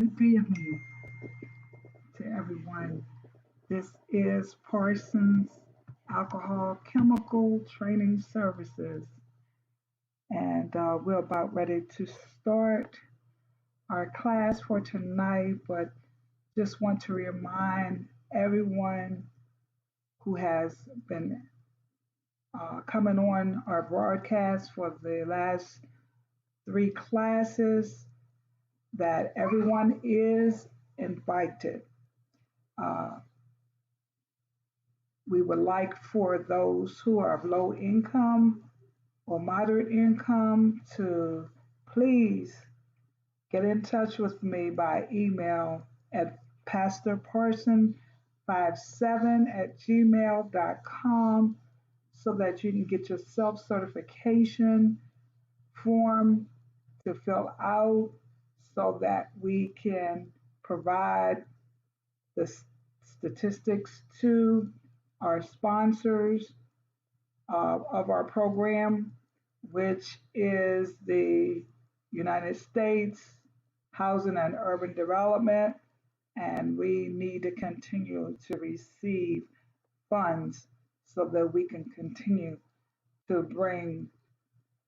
Good evening to everyone. This is Parson's Alcohol Chemical Training Services, and we're about ready to start our class for tonight. But just want to remind everyone who has been coming on our broadcast for the last three classes that everyone is invited. Uh, we would like for those who are of low income or moderate income to please get in touch with me by email at pastorparson57@gmail.com so that you can get your self-certification form to fill out so that we can provide the statistics to our sponsors of our program, which is the United States Housing and Urban Development, and we need to continue to receive funds so that we can continue to bring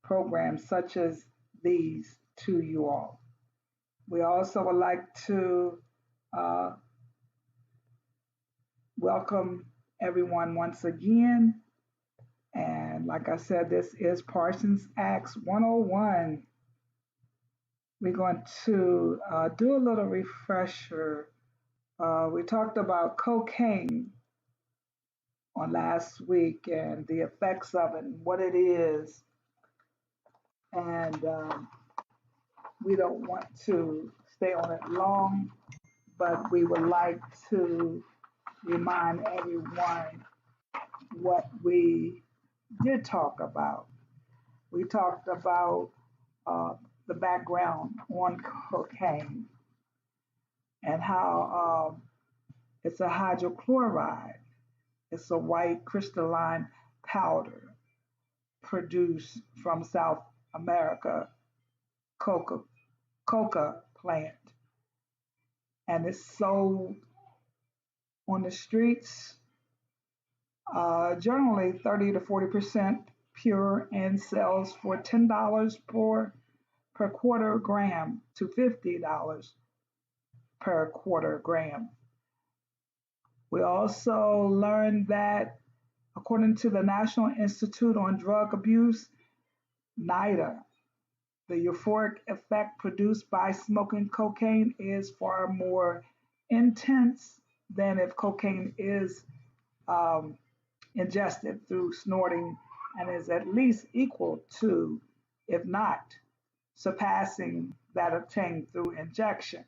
programs such as these to you all. We also would like to uh, welcome everyone once again. And like I said, this is Parsons Acts 101. We're going to do a little refresher. We talked about cocaine on last week and the effects of it and what it is. And we don't want to stay on it long, but we would like to remind everyone what we did talk about. We talked about the background on cocaine and how it's a hydrochloride. It's a white crystalline powder produced from South America coca plant, and it's sold on the streets, generally 30 to 40% pure, and sells for $10 per quarter gram to $50 per quarter gram. We also learned that according to the National Institute on Drug Abuse, NIDA, the euphoric effect produced by smoking cocaine is far more intense than if cocaine is ingested through snorting, and is at least equal to, if not surpassing, that obtained through injection.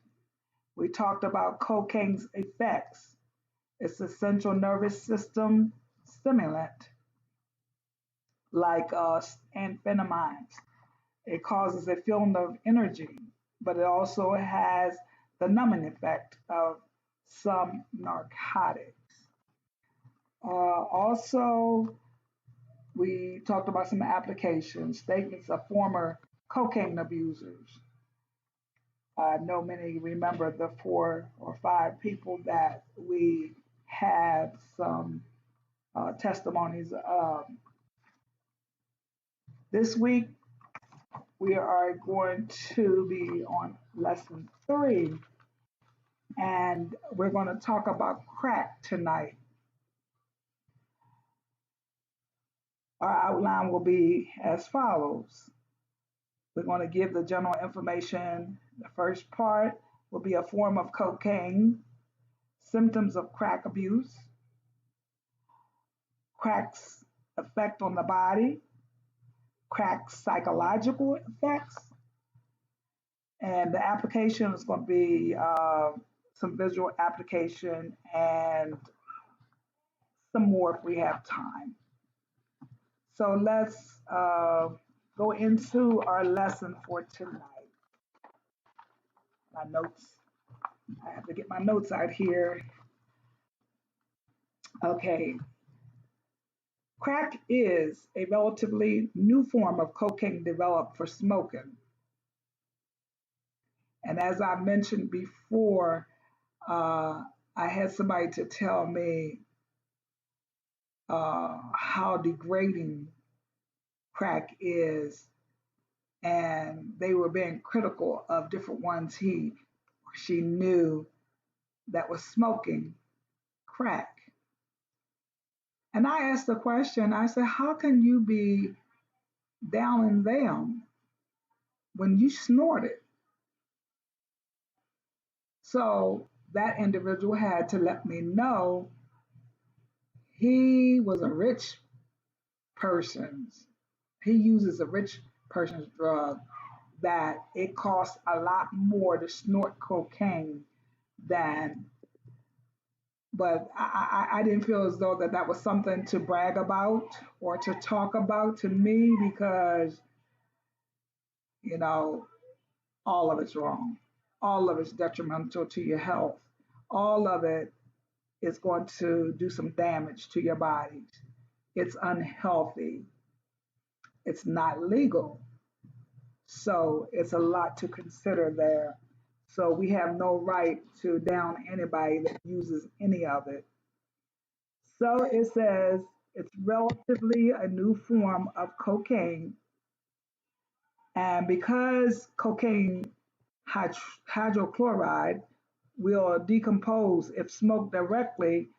We talked about cocaine's effects. It's a central nervous system stimulant like amphetamines. It causes a feeling of energy, but it also has the numbing effect of some narcotics. Also, we talked about some applications, statements of former cocaine abusers. I know many remember the 4 or 5 people that we had some testimonies of. This week, we are going to be on lesson 3, and we're going to talk about crack tonight. Our outline will be as follows. We're going to give the general information. The first part will be a form of cocaine, symptoms of crack abuse, crack's effect on the body, crack's psychological effects, and the application is going to be some visual application and some more if we have time. So let's go into our lesson for tonight. My notes, I have to get my notes out here. Okay. Crack is a relatively new form of cocaine developed for smoking, And as I mentioned before, uh, I had somebody to tell me how degrading crack is, and they were being critical of different ones he or she knew that was smoking crack. And I asked the question, I said, how can you be downing them when you snort it? So that individual had to let me know he was a rich person's, he uses a rich person's drug, that it costs a lot more to snort cocaine than, but I didn't feel as though that was something to brag about or to talk about to me because, you know, all of it's wrong. All of it's detrimental to your health. All of it is going to do some damage to your bodies. It's unhealthy. It's not legal. So it's a lot to consider there. So we have no right to down anybody that uses any of it. So it says it's relatively a new form of cocaine. And because cocaine hydrochloride will decompose if smoked directly,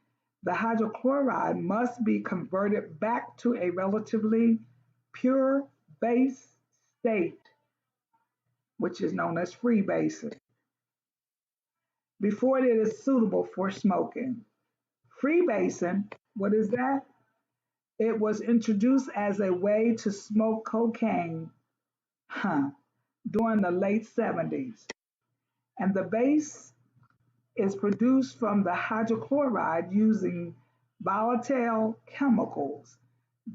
the hydrochloride must be converted back to a relatively pure base state, which is known as freebasing, before it is suitable for smoking. Freebasing, what is that? It was introduced as a way to smoke cocaine, huh, during the late 70s. And the base is produced from the hydrochloride using volatile chemicals,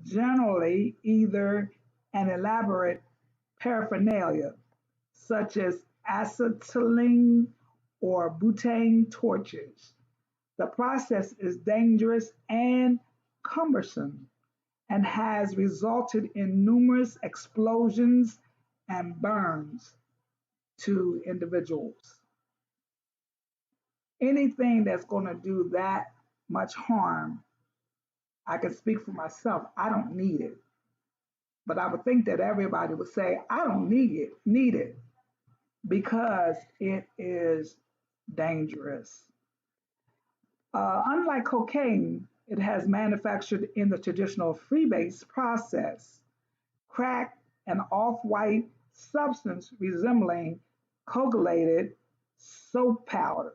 generally either an elaborate paraphernalia, such as acetylene or butane torches. The process is dangerous and cumbersome and has resulted in numerous explosions and burns to individuals. Anything that's going to do that much harm, I can speak for myself, I don't need it. But I would think that everybody would say, I don't need it because it is dangerous. Unlike cocaine, it has manufactured in the traditional freebase process. Crack, an off-white substance resembling coagulated soap powder.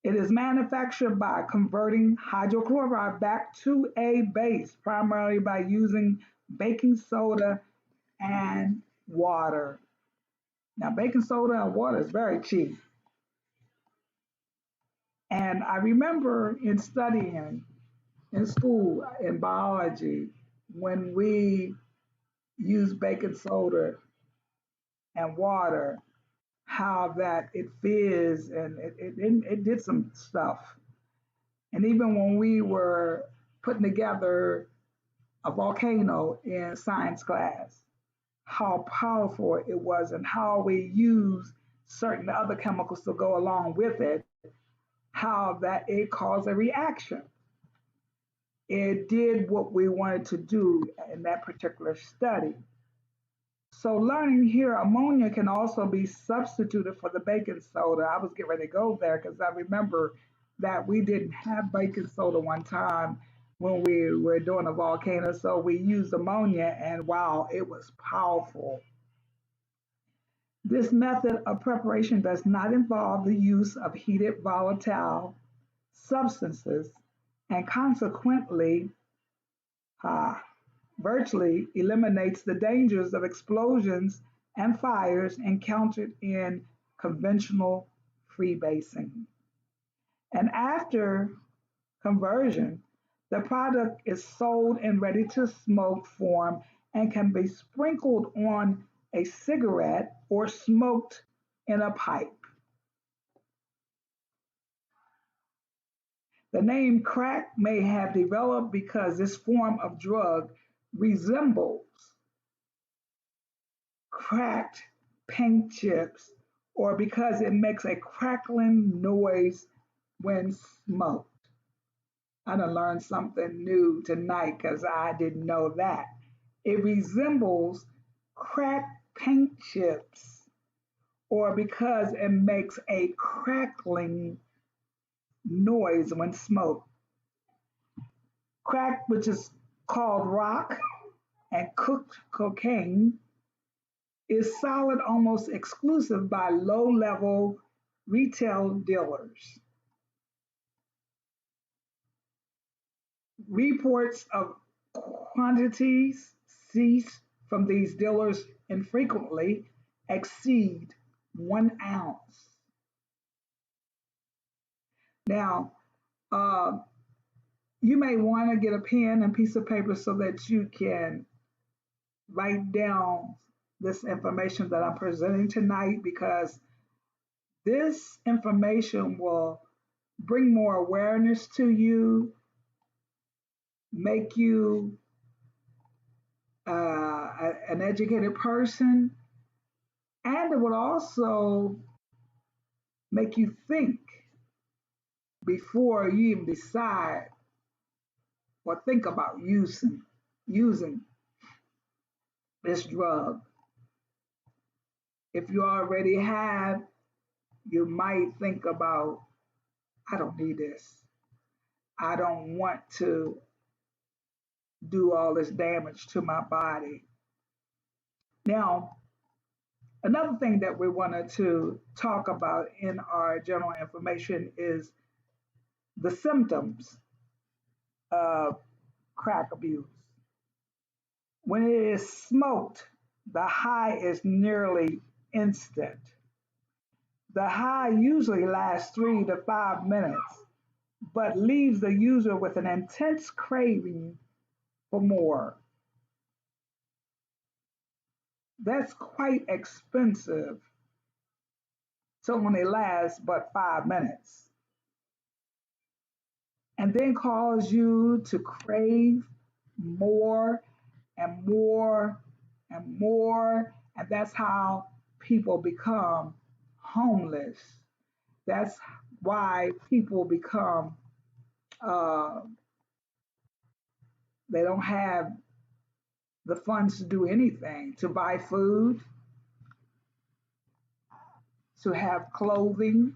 It is manufactured by converting hydrochloride back to a base, primarily by using baking soda and water. Now, baking soda and water is very cheap. And I remember in studying in school in biology when we used baking soda and water, how that it fizz and it did some stuff. And even when we were putting together a volcano in science class, how powerful it was and how we use certain other chemicals to go along with it, how that it caused a reaction. It did what we wanted to do in that particular study. So learning here, ammonia can also be substituted for the baking soda. I was getting ready to go there because I remember that we didn't have baking soda one time when we were doing a volcano. So we used ammonia and wow, it was powerful. This method of preparation does not involve the use of heated volatile substances and consequently uh, virtually eliminates the dangers of explosions and fires encountered in conventional freebasing. And after conversion, the product is sold in ready to smoke form and can be sprinkled on a cigarette or smoked in a pipe. The name crack may have developed because this form of drug resembles cracked paint chips, or because it makes a crackling noise when smoked. I done learned something new tonight because I didn't know that. It resembles cracked paint chips, or because it makes a crackling noise when smoked. Crack, which is called rock, and cooked cocaine, is sold almost exclusive by low-level retail dealers. Reports of quantities seized from these dealers infrequently exceed 1 ounce. Now, uh, you may want to get a pen and piece of paper so that you can write down this information that I'm presenting tonight, because this information will bring more awareness to you, make you an educated person, and it will also make you think before you even decide or think about using this drug. If you already have, you might think about, I don't need this. I don't want to do all this damage to my body. Now, another thing that we wanted to talk about in our general information is the symptoms of crack abuse. When it is smoked, the high is nearly instant. The high usually lasts 3 to 5 minutes, but leaves the user with an intense craving for more. That's quite expensive to only last but 5 minutes, and then cause you to crave more and more and more. And that's how people become homeless. That's why people become, uh, they don't have the funds to do anything, to buy food, to have clothing.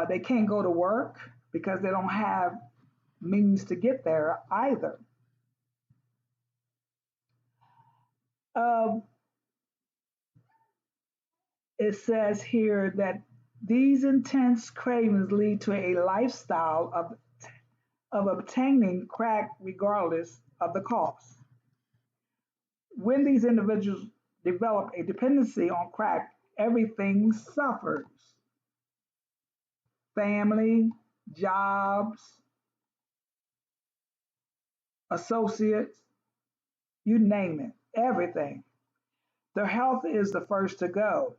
They can't go to work because they don't have means to get there either. Um, it says here that these intense cravings lead to a lifestyle of obtaining crack regardless of the cost. When these individuals develop a dependency on crack, everything suffers: family, jobs, associates, you name it, everything. Their health is the first to go.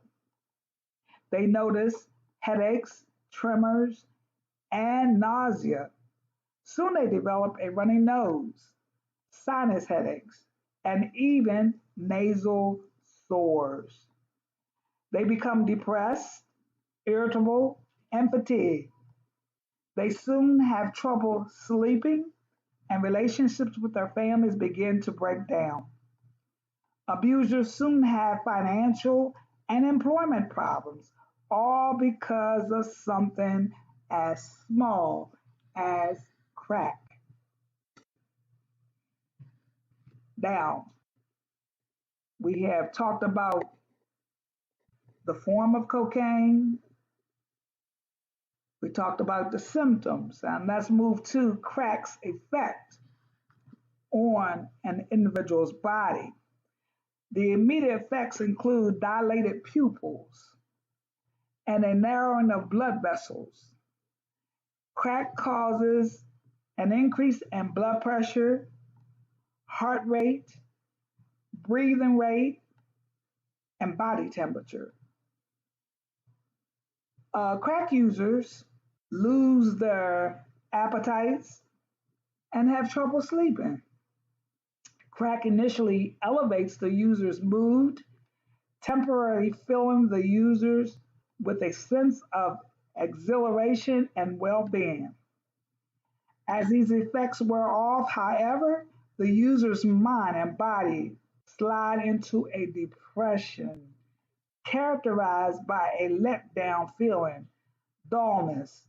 They notice headaches, tremors, and nausea. Soon they develop a runny nose, sinus headaches, and even nasal sores. They become depressed, irritable, and fatigued. They soon have trouble sleeping, and relationships with their families begin to break down. Abusers soon have financial and employment problems, all because of something as small as crack. Now, we have talked about the form of cocaine, we talked about the symptoms, and let's move to crack's effect on an individual's body. The immediate effects include dilated pupils and a narrowing of blood vessels. Crack causes an increase in blood pressure, heart rate, breathing rate, and body temperature. Crack users lose their appetites and have trouble sleeping. Crack initially elevates the user's mood, temporarily filling the users with a sense of exhilaration and well being. As these effects wear off, however, the user's mind and body slide into a depression characterized by a letdown feeling, dullness,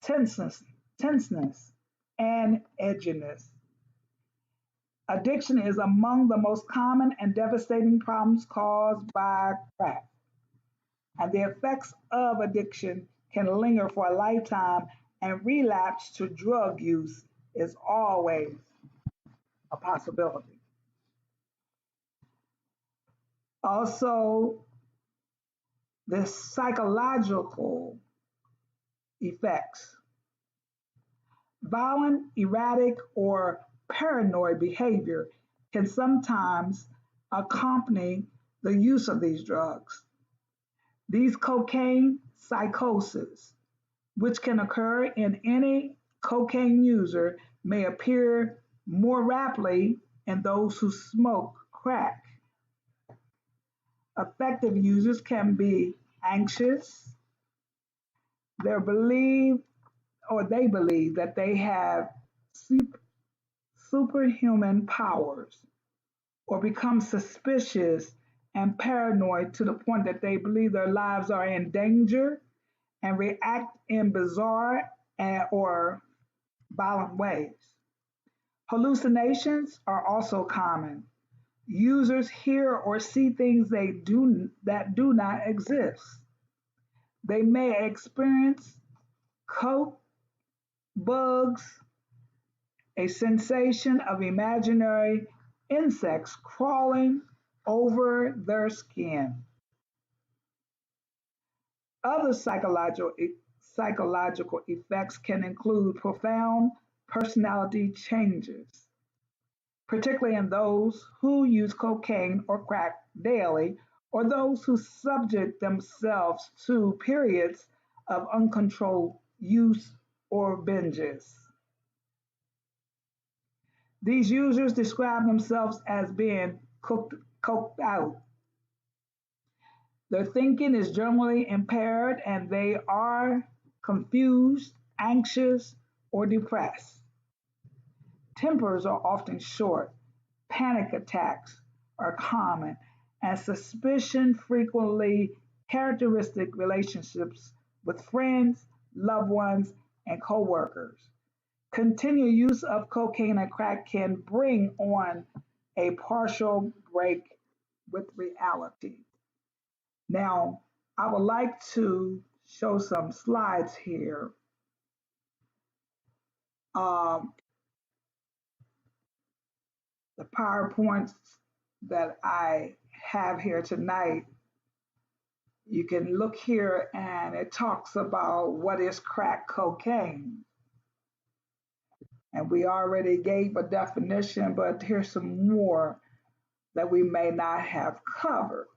tenseness, tenseness, and edginess. Addiction is among the most common and devastating problems caused by crack, and the effects of addiction can linger for a lifetime, and relapse to drug use is always a possibility. Also, the psychological effects. Violent, erratic, or paranoid behavior can sometimes accompany the use of these drugs. These cocaine psychosis, which can occur in any cocaine user, may appear more rapidly in those who smoke crack. Effective users can be anxious. They believe that they have superhuman powers, or become suspicious and paranoid to the point that they believe their lives are in danger and react in bizarre or violent ways. Hallucinations are also common. Users hear or see things that do not exist. They may experience coke, bugs, a sensation of imaginary insects crawling over their skin. Other psychological effects can include profound personality changes, particularly in those who use cocaine or crack daily, or those who subject themselves to periods of uncontrolled use or binges. These users describe themselves as being coked out. Their thinking is generally impaired and they are confused, anxious, or depressed. Tempers are often short, panic attacks are common, and suspicion frequently characteristic relationships with friends, loved ones, and coworkers. Continued use of cocaine and crack can bring on a partial break with reality. Now, I would like to show some slides here. Um, the PowerPoints that I have here tonight, you can look here and it talks about what is crack cocaine. And we already gave a definition, but here's some more that we may not have covered.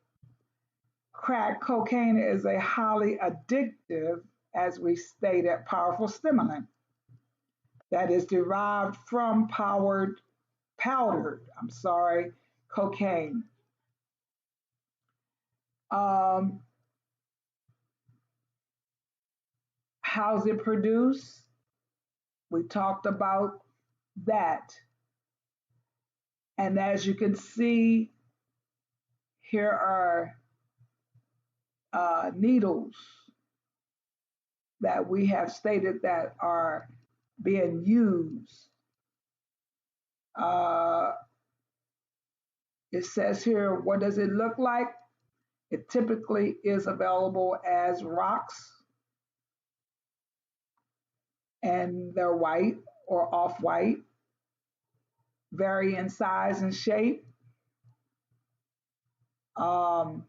Crack cocaine is a highly addictive, as we stated, powerful stimulant that is derived from powdered cocaine. Um, how's it produced? We talked about that. And as you can see, here are needles that we have stated that are being used. Uh, it says here, what does it look like? It typically is available as rocks, and they're white or off-white, vary in size and shape. Um,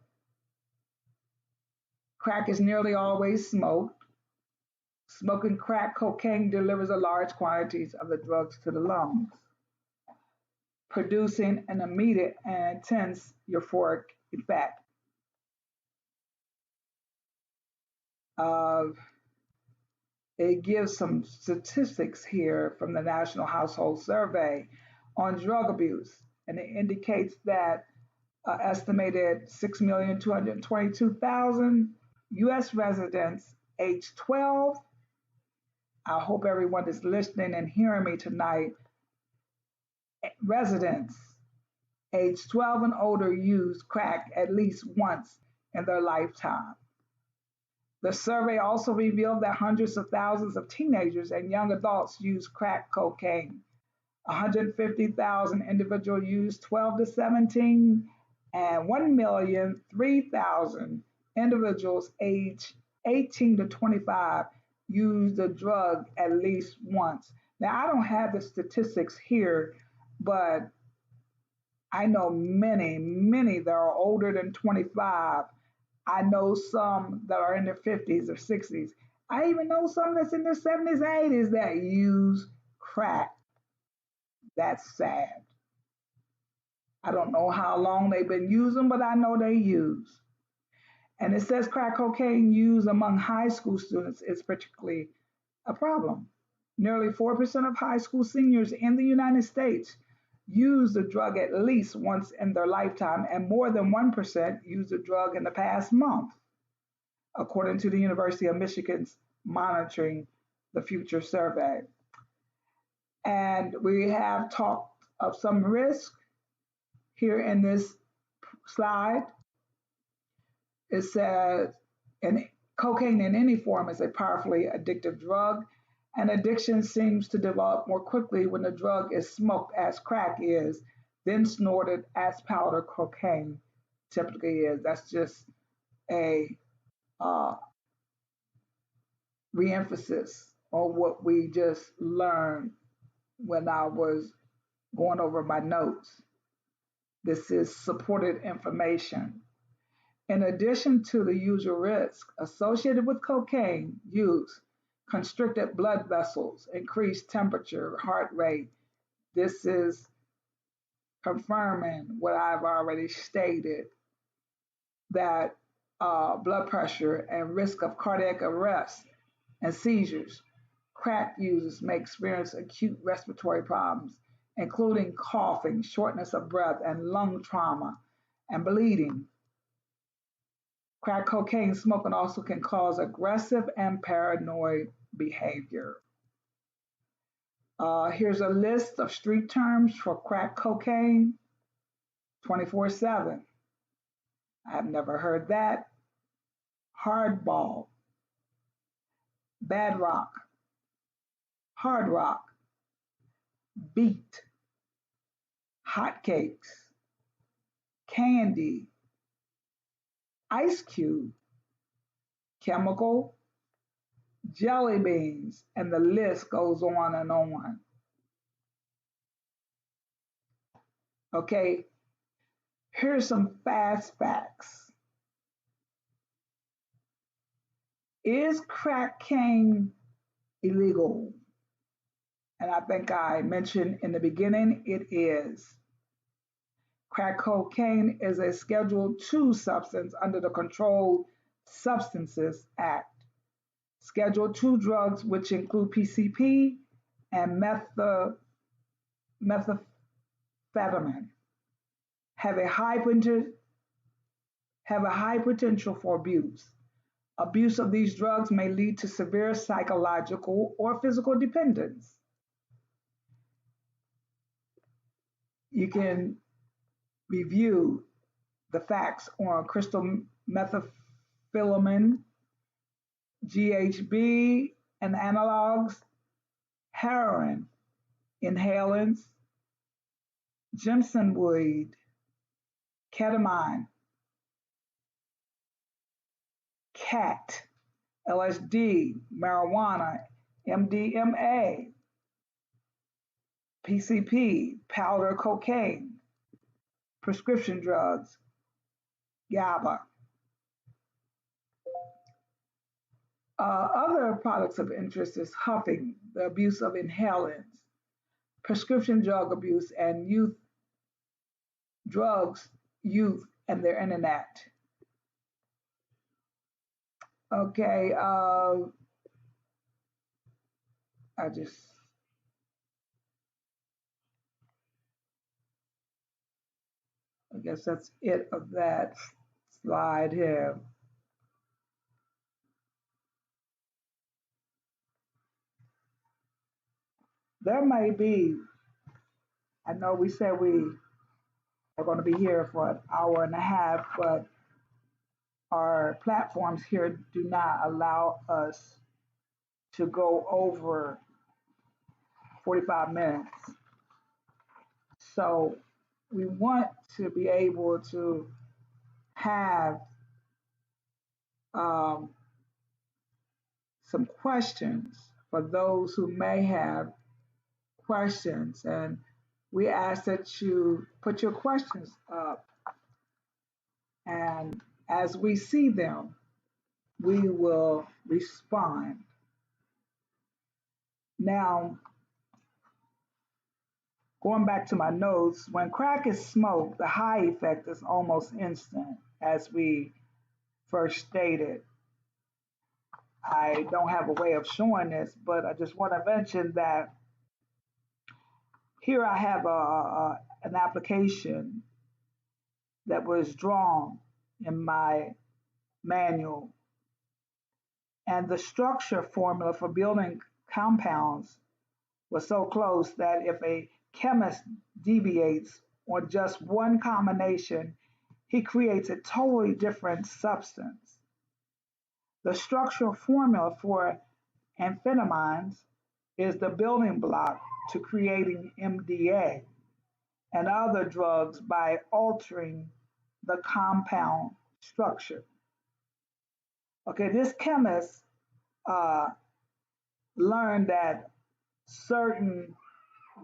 Crack is nearly always smoked. Smoking crack cocaine delivers a large quantities of the drugs to the lungs, producing an immediate and intense euphoric effect. Uh, it gives some statistics here from the National Household Survey. on drug abuse, and it indicates that estimated 6,222,000 U.S. residents age 12. I hope everyone is listening and hearing me tonight. Residents age 12 and older use crack at least once in their lifetime. The survey also revealed that hundreds of thousands of teenagers and young adults use crack cocaine. 150,000 individuals use 12 to 17, and 1,003,000 individuals age 18 to 25 use the drug at least once. Now, I don't have the statistics here, but I know many that are older than 25. I know some that are in their 50s or 60s. I even know some that's in their 70s, 80s that use crack. That's sad. I don't know how long they've been using, but I know they use. And it says crack cocaine used among high school students is particularly a problem. Nearly 4% of high school seniors in the United States use the drug at least once in their lifetime, and more than 1% use the drug in the past month, according to the University of Michigan's Monitoring the Future survey. And we have talked of some risk here in this slide. It says, cocaine in any form is a powerfully addictive drug, and addiction seems to develop more quickly when the drug is smoked as crack is, then snorted as powder cocaine typically is. That's just a re-emphasis on what we just learned when I was going over my notes. This is supported information. In addition to the usual risk associated with cocaine use, constricted blood vessels, increased temperature, heart rate. This is confirming what I've already stated, that blood pressure and risk of cardiac arrest and seizures. Crack users may experience acute respiratory problems, including coughing, shortness of breath, and lung trauma, and bleeding. Crack cocaine smoking also can cause aggressive and paranoid behavior. Here's a list of street terms for crack cocaine. 24/7. I've never heard that. Hardball, bad rock, hard rock, beat, hotcakes, candy, ice cube, chemical, jelly beans, and the list goes on and on. Okay, here's some fast facts. Is crack cocaine illegal? And I think I mentioned in the beginning, it is. Crack cocaine is a Schedule II substance under the Controlled Substances Act. Schedule II drugs, which include PCP and methamphetamine, have a high potential for abuse. Abuse of these drugs may lead to severe psychological or physical dependence. You can review the facts on crystal methamphetamine, GHB, and analogs, heroin, inhalants, Jimson weed, ketamine, cat, LSD, marijuana, MDMA, PCP, powder cocaine, prescription drugs, GABA. Other products of interest is huffing, the abuse of inhalants, prescription drug abuse, and youth and their internet. Okay, I just guess that's it of that slide here. There may be, I know we said we are going to be here for an hour and a half, but our platforms here do not allow us to go over 45 minutes. So we want to be able to have um, some questions for those who may have questions. And we ask that you put your questions up. And as we see them, we will respond. Now, going back to my notes, when crack is smoked, the high effect is almost instant, as we first stated. I don't have a way of showing this, but I just want to mention that here I have an application that was drawn in my manual, and the structure formula for building compounds was so close that if a chemist deviates on just one combination, he creates a totally different substance. The structural formula for amphetamines is the building block to creating MDA and other drugs by altering the compound structure. Okay, this chemist uh, learned that certain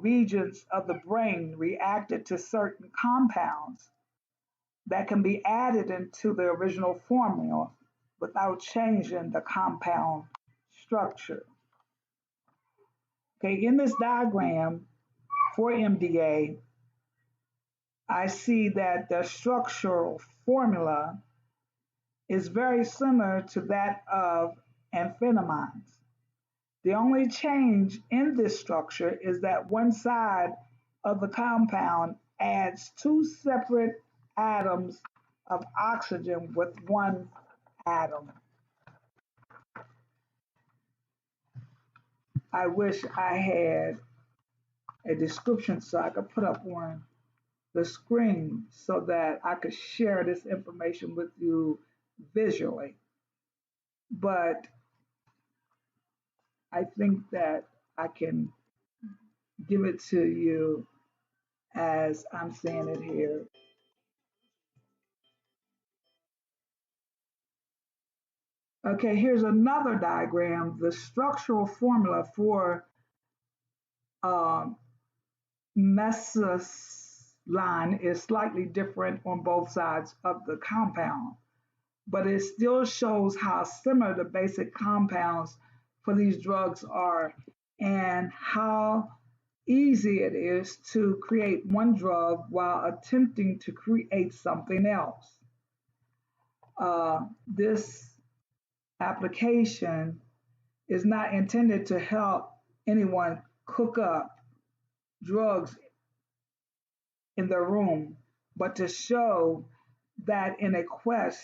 regions of the brain reacted to certain compounds that can be added into the original formula without changing the compound structure. Okay, in this diagram for MDA, I see that the structural formula is very similar to that of amphetamines. The only change in this structure is that one side of the compound adds two separate atoms of oxygen with one atom. I wish I had a description so I could put up on the screen so that I could share this information with you visually. But I think that I can give it to you as I'm seeing it here. Okay, here's another diagram. The structural formula for um, mescaline is slightly different on both sides of the compound, but it still shows how similar the basic compounds for these drugs are and how easy it is to create one drug while attempting to create something else. This application is not intended to help anyone cook up drugs in their room, but to show that in a quest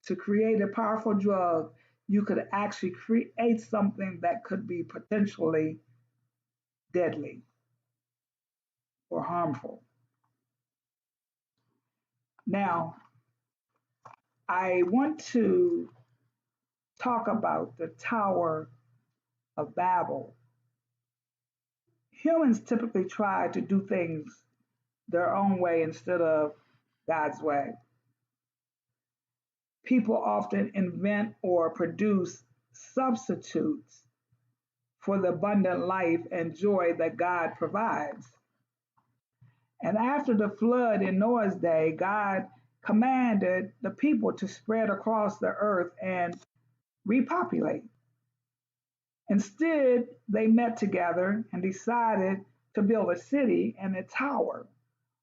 to create a powerful drug, you could actually create something that could be potentially deadly or harmful. Now, I want to talk about the Tower of Babel. Humans typically try to do things their own way instead of God's way. People often invent or produce substitutes for the abundant life and joy that God provides. And after the flood in Noah's day, God commanded the people to spread across the earth and repopulate. Instead, they met together and decided to build a city and a tower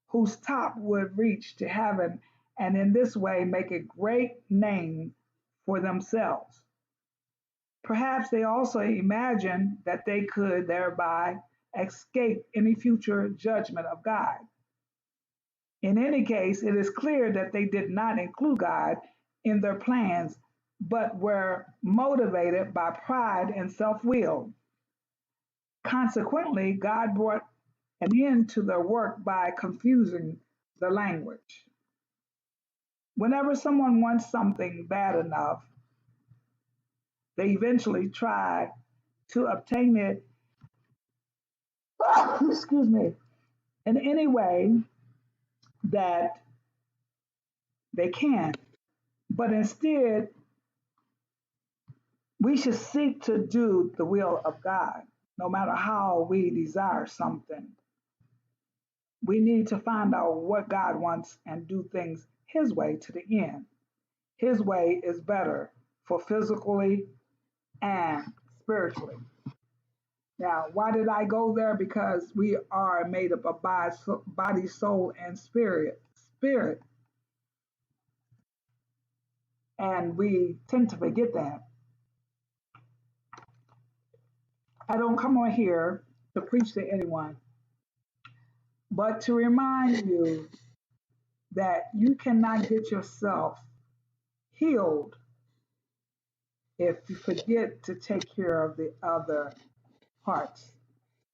whose top would reach to heaven, and in this way make a great name for themselves. Perhaps they also imagined that they could thereby escape any future judgment of God. In any case, it is clear that they did not include God in their plans, but were motivated by pride and self will. Consequently, God brought an end to their work by confusing the language. Whenever someone wants something bad enough, they eventually try to obtain it, excuse me, in any way that they can. But instead, we should seek to do the will of God, no matter how we desire something. We need to find out what God wants and do things His way to the end. His way is better for physically and spiritually. Now, why did I go there? Because we are made up of body, soul, and spirit. Spirit, and we tend to forget that. I don't come on here to preach to anyone, but to remind you that you cannot get yourself healed if you forget to take care of the other parts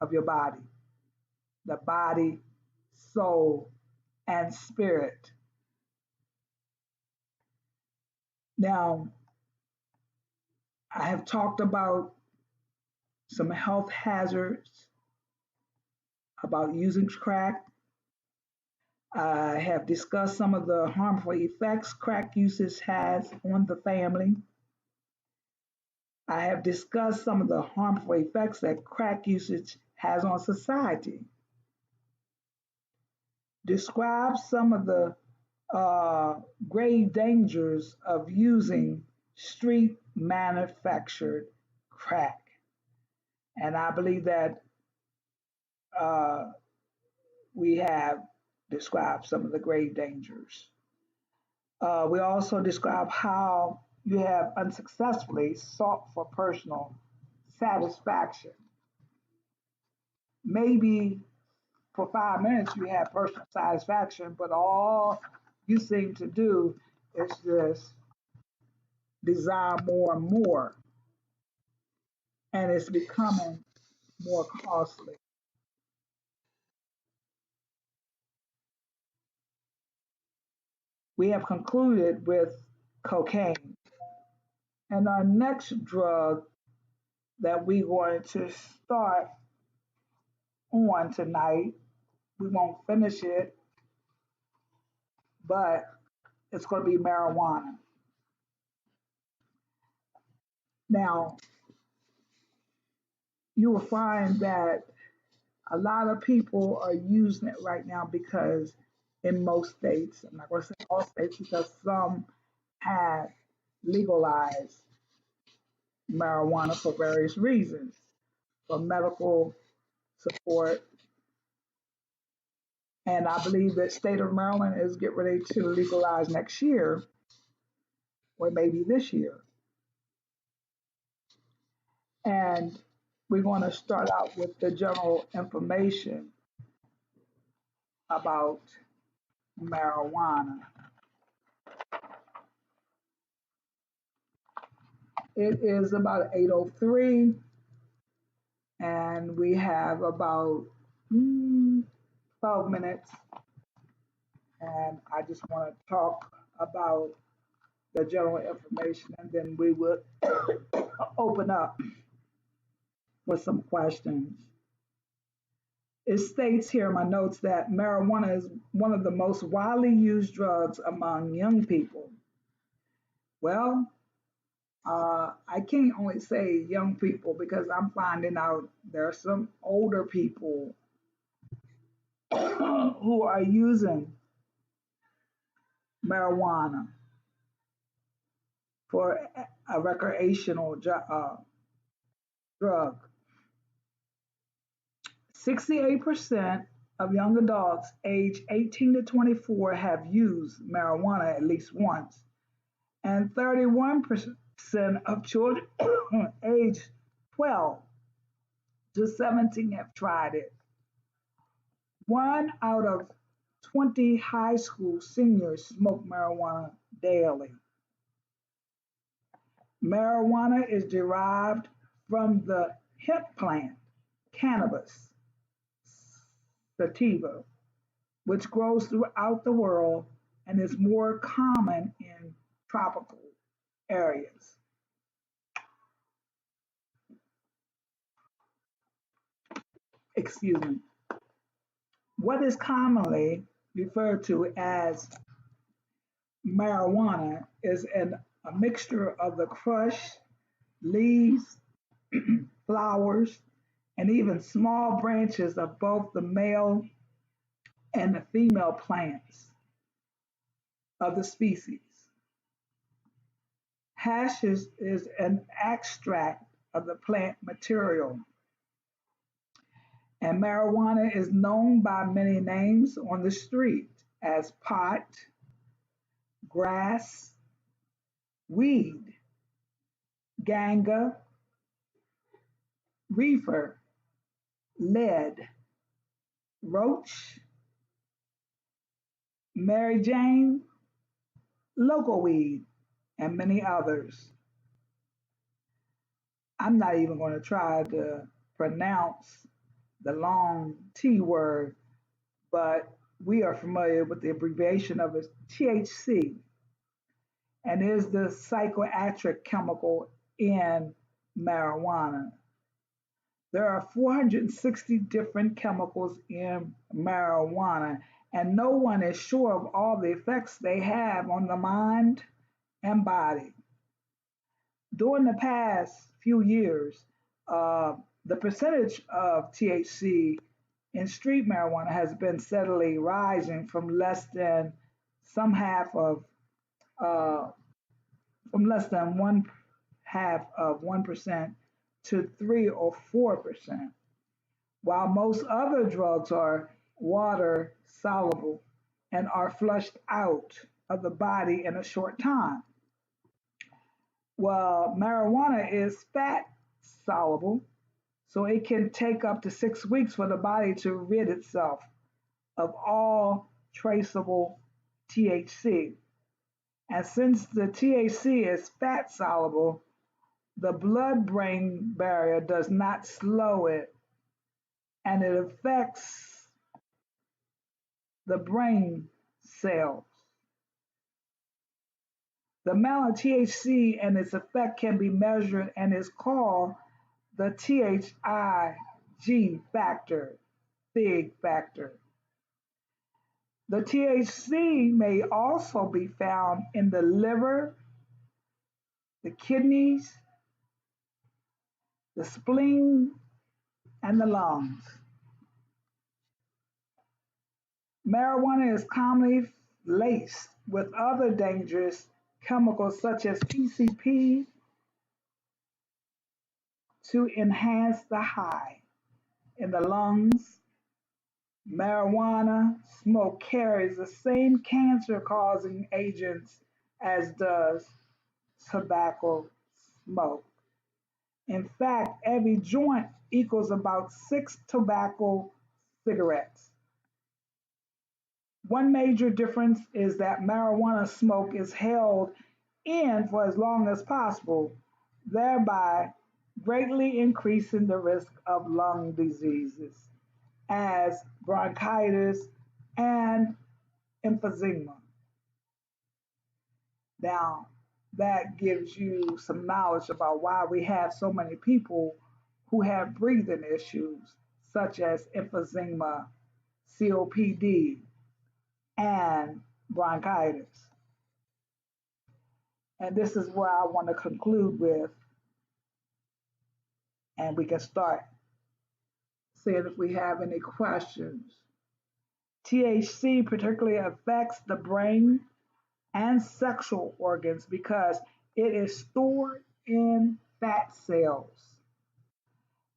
of your body, soul, and spirit. Now, I have talked about some health hazards about using crack. I have discussed some of the harmful effects crack usage has on the family. I have discussed some of the harmful effects that crack usage has on society. Describe some of the grave dangers of using street manufactured crack. And I believe that uh, we have described some of the grave dangers. We also describe how you have unsuccessfully sought for personal satisfaction. Maybe for 5 minutes you have personal satisfaction, but all you seem to do is just desire more and more, and it's becoming more costly. We have concluded with cocaine. And our next drug that we're going to start on tonight, we won't finish it, but it's going to be marijuana. Now, you will find that a lot of people are using it right now because in most states, I'm not going to say all states because some have legalized marijuana for various reasons, for medical support. And I believe that state of Maryland is getting ready to legalize next year or maybe this year. And we're going to start out with the general information about marijuana. It is about 8:03, and we have about 12 minutes. And I just want to talk about the general information, and then we will open up with some questions. It states here in my notes that marijuana is one of the most widely used drugs among young people. Well, I can't only say young people because I'm finding out there are some older people who are using marijuana for a recreational drug. 68% of young adults aged 18 to 24 have used marijuana at least once, and 31% of children aged 12 to 17 have tried it. One out of 20 high school seniors smoke marijuana daily. Marijuana is derived from the hemp plant, cannabis sativa, which grows throughout the world and is more common in tropical areas. Excuse me. What is commonly referred to as marijuana is a mixture of the crushed leaves, flowers, and even small branches of both the male and the female plants of the species. Is an extract of the plant material, and marijuana is known by many names on the street as pot, grass, weed, ganga, reefer, lead, roach, Mary Jane, local weed, and many others. I'm not even going to try to pronounce the long T word, but we are familiar with the abbreviation of it, THC, and is the psychoactive chemical in marijuana. There are 460 different chemicals in marijuana, and no one is sure of all the effects they have on the mind and body. During the past few years, uh, the percentage of THC in street marijuana has been steadily rising some half of uh, from less than one half of 1% to 3 or 4%, while most other drugs are water soluble and are flushed out of the body in a short time. Well, marijuana is fat soluble, so it can take up to 6 weeks for the body to rid itself of all traceable THC. And since the THC is fat soluble, the blood brain barrier does not slow it, and it affects the brain cells. The amount of THC and its effect can be measured and is called the THIG factor, Thig factor. The THC may also be found in the liver, the kidneys, the spleen, and the lungs. Marijuana is commonly laced with other dangerous chemicals such as PCP to enhance the high in the lungs. Marijuana smoke carries the same cancer causing agents as does tobacco smoke. In fact, every joint equals about 6 tobacco cigarettes. One major difference is that marijuana smoke is held in for as long as possible, thereby greatly increasing the risk of lung diseases as bronchitis and emphysema. Now, that gives you some knowledge about why we have so many people who have breathing issues, such as emphysema, COPD, and bronchitis. And this is where I want to conclude with, and we can start seeing if we have any questions. THC particularly affects the brain and sexual organs because it is stored in fat cells.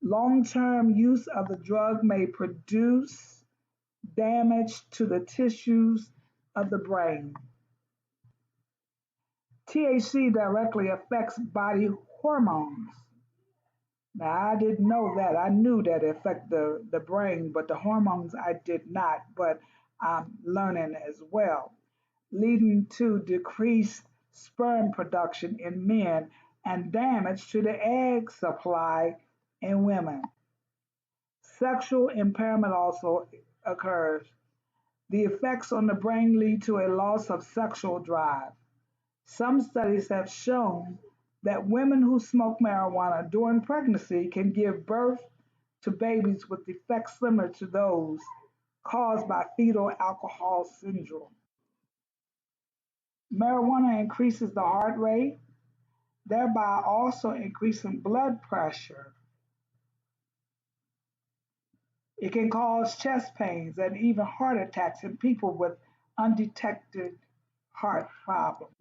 Long-term use of the drug may produce damage to the tissues of the brain. THC directly affects body hormones. Now, I didn't know that. I knew that it affected the brain, but the hormones I did not. But I'm learning as well, leading to decreased sperm production in men and damage to the egg supply in women. Sexual impairment also occurs. The effects on the brain lead to a loss of sexual drive. Some studies have shown that women who smoke marijuana during pregnancy can give birth to babies with effects similar to those caused by fetal alcohol syndrome. Marijuana increases the heart rate, thereby also increasing blood pressure. It can cause chest pains and even heart attacks in people with undetected heart problems.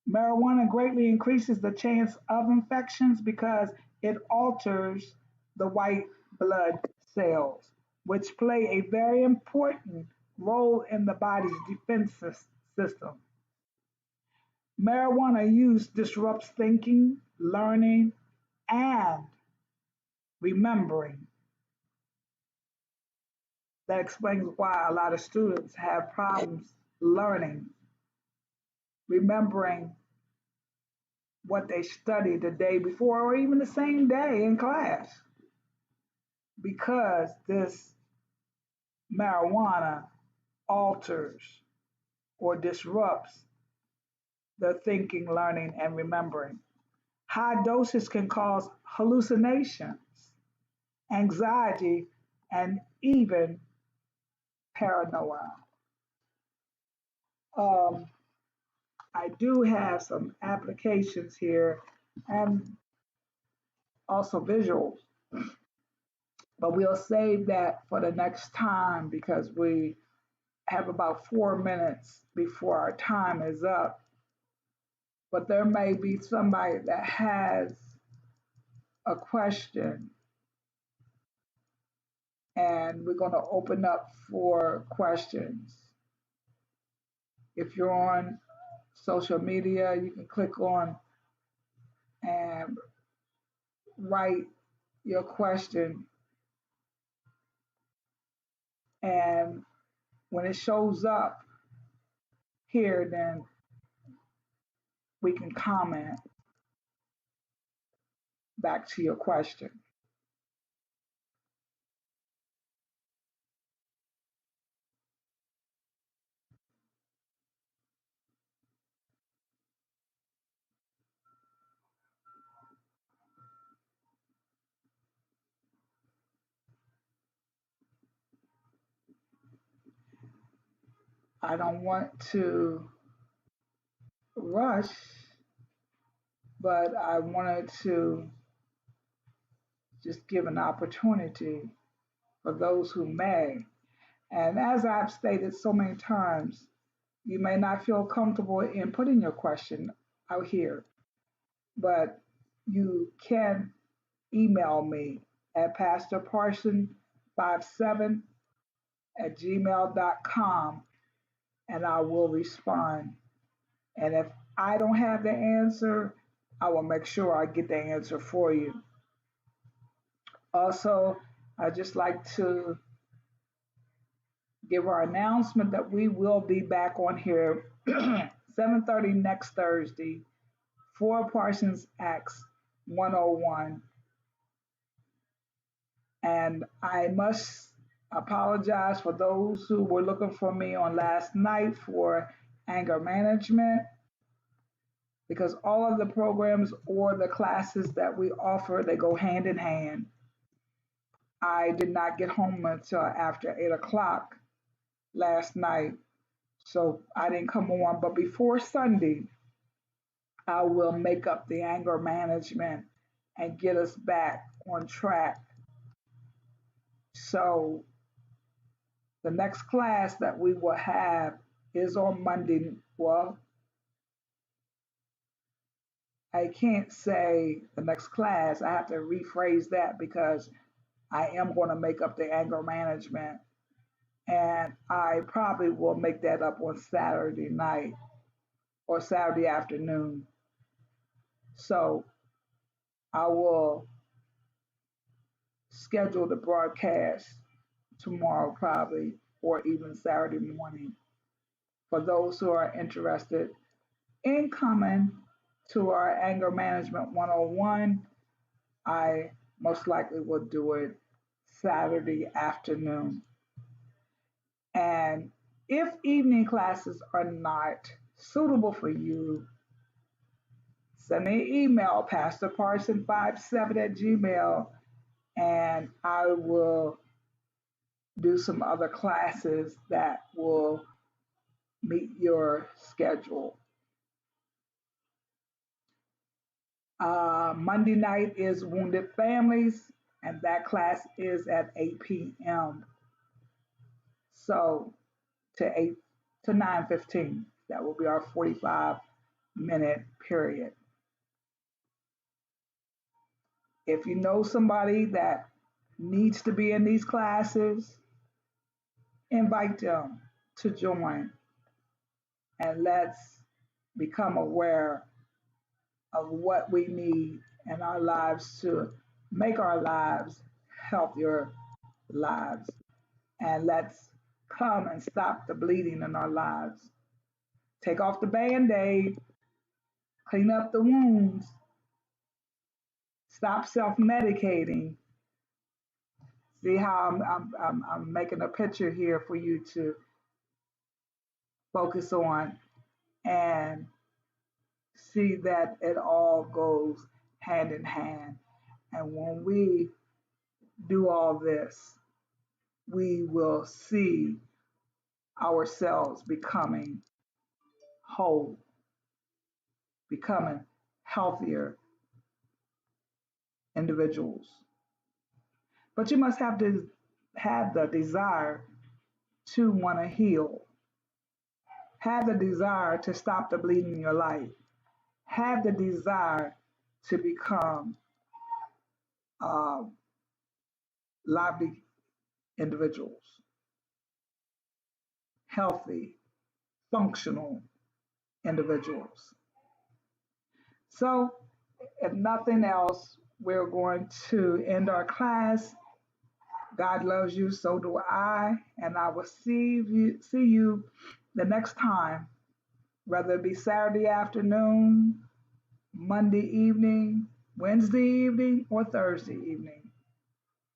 Marijuana greatly increases the chance of infections because it alters the white blood cells, which play a very important role in the body's defense system. Marijuana use disrupts thinking, learning, and remembering. That explains why a lot of students have problems learning, remembering what they studied the day before or even the same day in class because this marijuana alters or disrupts their thinking, learning, and remembering. High doses can cause hallucinations, anxiety, and even paranoia. Um, I do have some applications here and also visuals, but we'll save that for the next time because we have about 4 minutes before our time is up. But there may be somebody that has a question, and we're going to open up for questions. If you're on social media, you can click on and write your question, and when it shows up here, then we can comment back to your question. I don't want to rush, but I wanted to just give an opportunity for those who may. And as I've stated so many times, you may not feel comfortable in putting your question out here, but you can email me at pastorparson57@gmail.com and I will respond. And if I don't have the answer, I will make sure I get the answer for you. Also, I'd just like to give our announcement that we will be back on here 7:30 next Thursday for Parsons Acts 101. And I must apologize for those who were looking for me on last night for anger management because all of the programs or the classes that we offer, they go hand in hand. I did not get home until after 8 o'clock last night, so I didn't come on. But before Sunday, I will make up the anger management and get us back on track. So the next class that we will have is on Monday. Well, I can't say the next class. I have to rephrase that because I am going to make up the anger management. And I probably will make that up on Saturday night or Saturday afternoon. So I will schedule the broadcast tomorrow probably or even Saturday morning. For those who are interested in coming to our Anger Management 101, I most likely will do it Saturday afternoon. And if evening classes are not suitable for you, send me an email, pastorparson57 at gmail, and I will do some other classes that will meet your schedule. Monday night is Wounded Families, and that class is at 8 p.m. So to 8 to 9:15, that will be our 45-minute period. If you know somebody that needs to be in these classes, invite them to join, and let's become aware of what we need in our lives to make our lives healthier lives. And let's come and stop the bleeding in our lives. Take off the band aid, clean up the wounds, stop self medicating. See how I'm making a picture here for you to focus on and see that it all goes hand in hand. And when we do all this, we will see ourselves becoming whole, becoming healthier individuals. But you must have the desire to want to heal, have the desire to stop the bleeding in your life, have the desire to become uh, lively individuals, healthy, functional individuals. So, if nothing else, we're going to end our class. God loves you, so do I, and I will see you the next time, whether it be Saturday afternoon, Monday evening, Wednesday evening, or Thursday evening.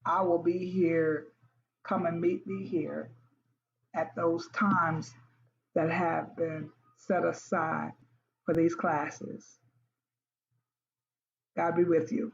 I will be here. Come and meet me here at those times that have been set aside for these classes. God be with you.